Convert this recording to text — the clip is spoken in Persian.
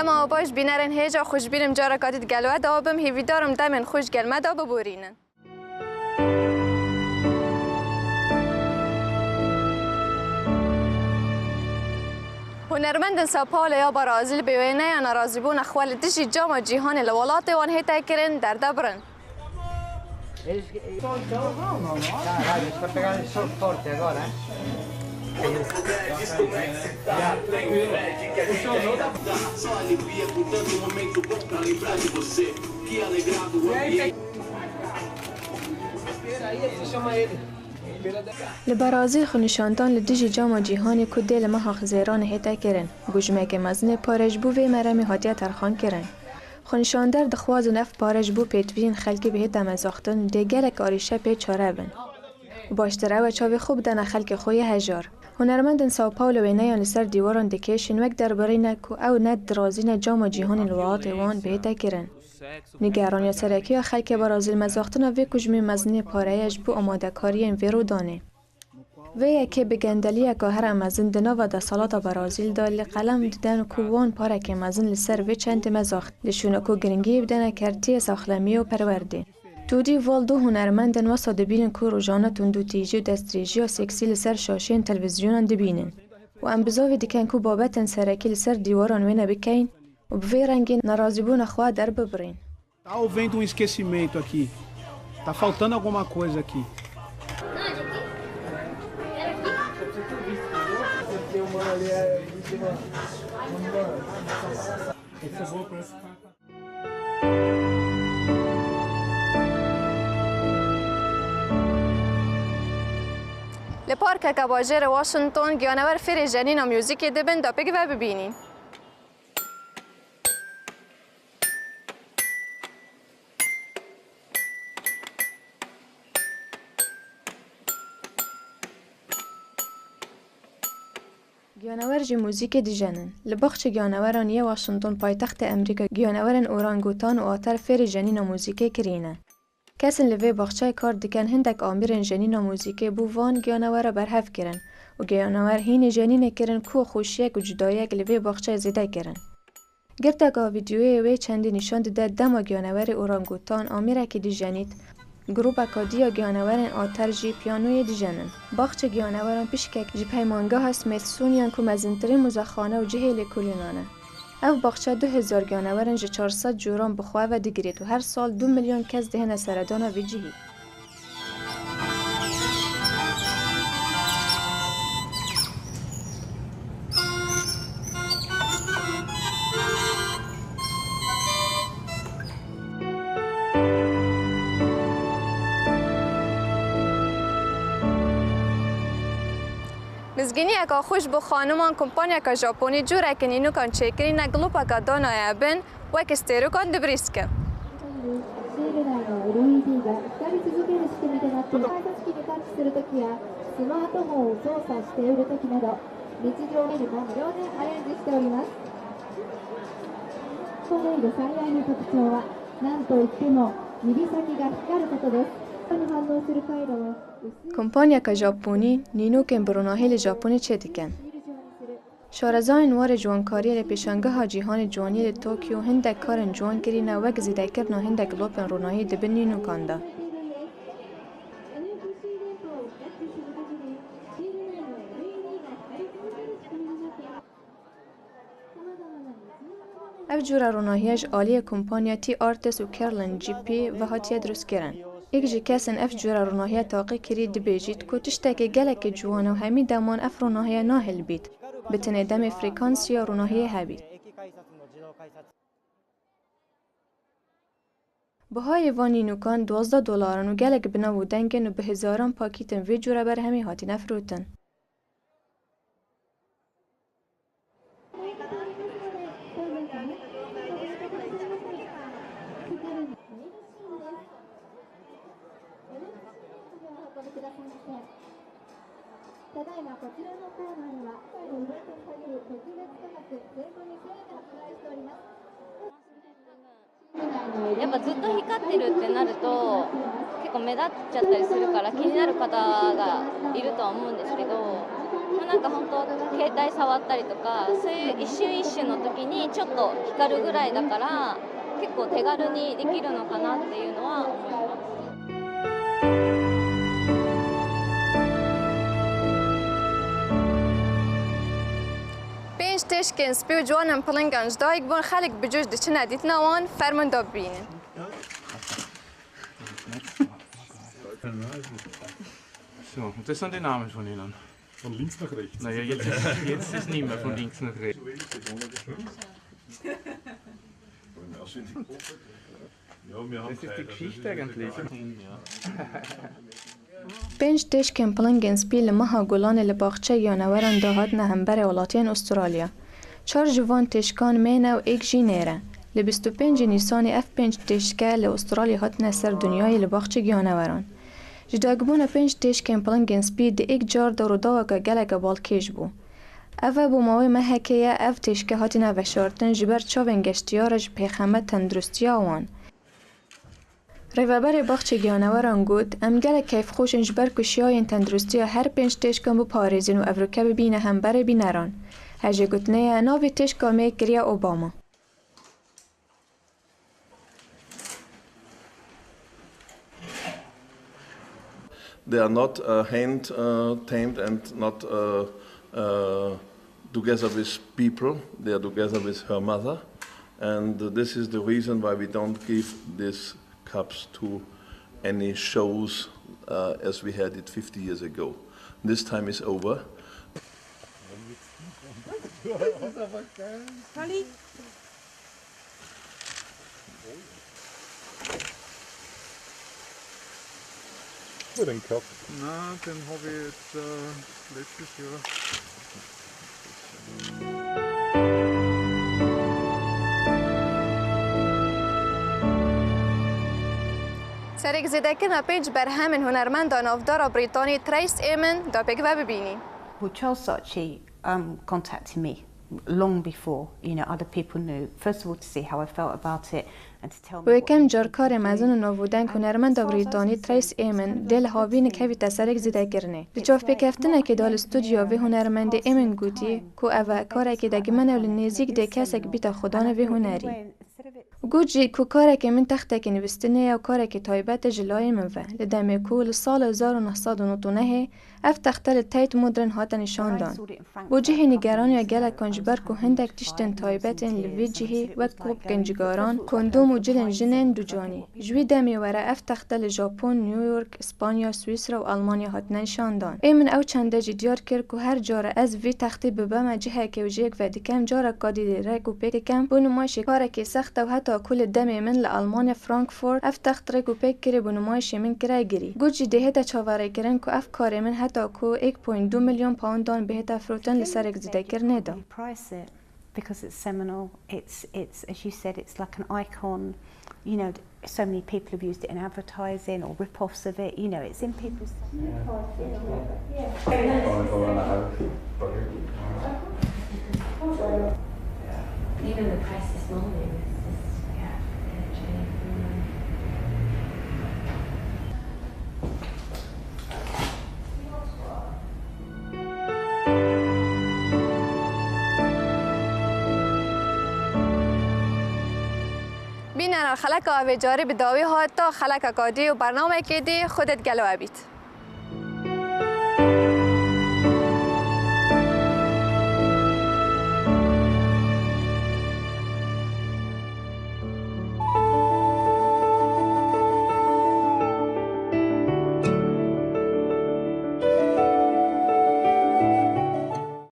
دم باش بینرن هیجا خوش بینم جارا کاتید گلوه دابم هیوی دارم دمن خوش گلمه دا ببورینن. هنرمندن ساپال یا برازیل بیوینه یا نرازی بون اخوال دشی جام جهان لولات وان هیتا کرن در دبرن. لبرازیل خونشانتان لدیجی جام جهانی که دل مها خزیران هیتا کرن گوشمه که مزن پارج بو و مرمی هاتیه ترخان کرن خونشاندر دخواز نف پارج بو پیتوین خلکی به هیتا مزاختن دیگر کاریشه پی چاره بن باشتره و چاوی خوب دن خلک خوی هجار هنرمندن ساو پاولو و نیان سر دیواران دکیشن وک در برینه که او ند درازین جام جهانی لوات وان به هیتا کرن نگران یا سرکی یا خلک برازیل مزاختن وی کجمی مزنی پارهش بو آماده کاری این ویرو دانه. وی یکی بگندلی که هر مزن دنا و دسالات برازیل دال قلم دیدن کووان پاره که مزن لسر وی چند مزاخت لشونه کو گرنگی بدن کرتی ساخلمی و پرورده. تودی والدو هنرمندن و صادبین کو روزانه تندو تیجی و دستریجی و سکسی لسر شاشین تلویزیون دبینن. و انبزاوی دیکن کو بابتن سرکی لسر دیواران وی نبکین و بوی رنگین نرازیبون خوا در ببرین. Tá havendo esquecimento aqui. Tá faltando alguma coisa aqui. لپارک کباجر واشنطن گیانور فری جنین و میوزیک دبن دا بگی و ببینین. گیانور جی موزیک دیجنن لبخش گیانوران یه واشنطن پایتخت امریکا گیانورن اورانگوتان و آتر فری جنین و موزیک کرینه کسن لوی بخشای کار دکن هندک آمیرن جنین و موزیک بو وان گیانور برهف کرن و گیانور هین جنین کرن کو خوشیک و جدایک لوی بخشای زیده کرن گرتگا ویدیوی وی چندی نشان ده دما گیانور اورانگوتان آمیره که دیجنید گروپ کادیا گیانورن آتر جی پیانوی دیجنن باخچه گیانوران پیشکک جی پیمانگاه سمیتسونیان که مزنترین مزخانه و جهیل کلینانه او باخچه 2000 گیانورن جی 400 جوران بخواه و دیگرید و هر سال 2 میلیون کس دهن سردان و جهی مزگینی اکا خوش بو خانمان کمپانی که ژاپنی جوره که نینو کان چکری نگلوپ اکا دانای بن و اکستیرو کان دبریسکه. کمپانی که ژاپنی نینو کن بروناهیل ژاپنی چه دیکن؟ شارزاین وار جوانکاری ل پیشنگاه جهان جوانی ل توکیو هندک کارن جوان کرینه وک زیده کرنا هندک لوپن روناهی دبن نینو کانده. اف جورا روناهیش عالی کمپانی تی آرتس و کرلن جی پی و هاتیه درست کرن. یک جی کسن اف جورا روناهیه تاقی کری دبیجید که تشتک گلک جوان و همی دمان اف روناهیه ناهل بید. بتنه دم فریکانس یا روناهیه هبید. بهای وانی نوکان $12 و گلک بناو دنگن و به هزاران پاکیتن وی جورا بر همی هاتی نفروتن.やっぱずっと光ってるってなると結構目立っちゃったりするから気になる方がいるとは思うんですけど、なんか本当携帯触ったりとかそういう一瞬一瞬の時にちょっと光るぐらいだから結構手軽にできるのかなっていうのは思います。پنج تشکن سپی و جوانم پلنگانج دایک بون خلق بجوش دچنا دیتنا وان فرمون داب بینن. So, und das sind die Namen von ihnen. Von links nach rechts. Naja, jetzt ist nicht mehr von links nach rechts. Das ist die Geschichte eigentlich. پنج تشکن پلنگن سپی لمها گلان لباخچه یانوران دهات نهمبر ولاتین استرالیا. 4 جوان تشکان مینه و ایک جی نیره. ل 25 نیسان اف 5 تشکه ل استرالیا هات نسر دنیای لباخچه یانوران. جداگبون 5 تشکن پلنگن سپی ده ایک جار دارو داوکا گلک بالکیش بو. اوه بو ماوی محکیه اف تشکه هاتی نوشارتن جبر چاوین گشتیارج پیخمه تندرستی آوان. ریوبر باخچه گیانوران گود ام گله کیف خوشن جبر کشیاین تندرستی هر 5 تشکن بو پاریزین و افریقا ببینه هم بر بینران. هجه گوتنه ناوی تشکا می کریا اوباما. They are not hand tamed and not together with people. They are together with her mother, and this is the reason why we don't give these cubs to any shows as we had it 50 years ago. This time is over. Den gehabt? Na, den habe ich jetzt letztes Jahr. سرک زده کنه پیج بر همین هنرمندان افدار بریتانی تریس ایمن دا بگوه ببینی. Well, Charles Saatchi contacted me long before, other people knew. First of all, to see how I felt about it and to tell me. و کم جارکار مزون نوودن هنرمند بریتانی تریس ایمن دل هاوین که وی تسرک زده کرنه. لچاف بکفتنه که دال استودیو و هنرمند ایمن گوتی که اوه کاره که دگ من اول نزیک ده کسک بیت خدانه و هنری. گوجی کو کاره که من تخته که نوستنه و کاره که تایبت جلای من و لدمه کول سال 1999 اف تختل تایت مدرن هات نشاندان. بوجه نگران یا گله کنجبر که هندک تشتن تایبت این لویجه و کوب کنجگاران کندوم و جلن جنن دو جانی. جوی دمی وره اف تختل ژاپن، نیویورک، اسپانیا، سوئیسرا و آلمانیا هات نشاندان. ایمن او چنده دیار کرد که هر جاره از وی تختی ببم جهه که وجیک و دکم جاره کادی رک و پیکم بونمایش کاره که سخت و حتی کل دمی من لآلمانیا فرانکفورت اف تخت رک و پیک کری بونمایش من کرای گری. گوجی دهتا چاوره کرن که اف کار من حتی کو 1.2 میلیون پوندان بهتا فروتن لسرک زده کرنه دا. Because it's seminal, it's as you said, it's like an icon. So many people have used it in advertising or rip-offs of it. It's in people's. Even the price this morning is بینن خلک آوی جاری به داوی ها تا خلک کادی و برنامه که دی خودت گلو بیت.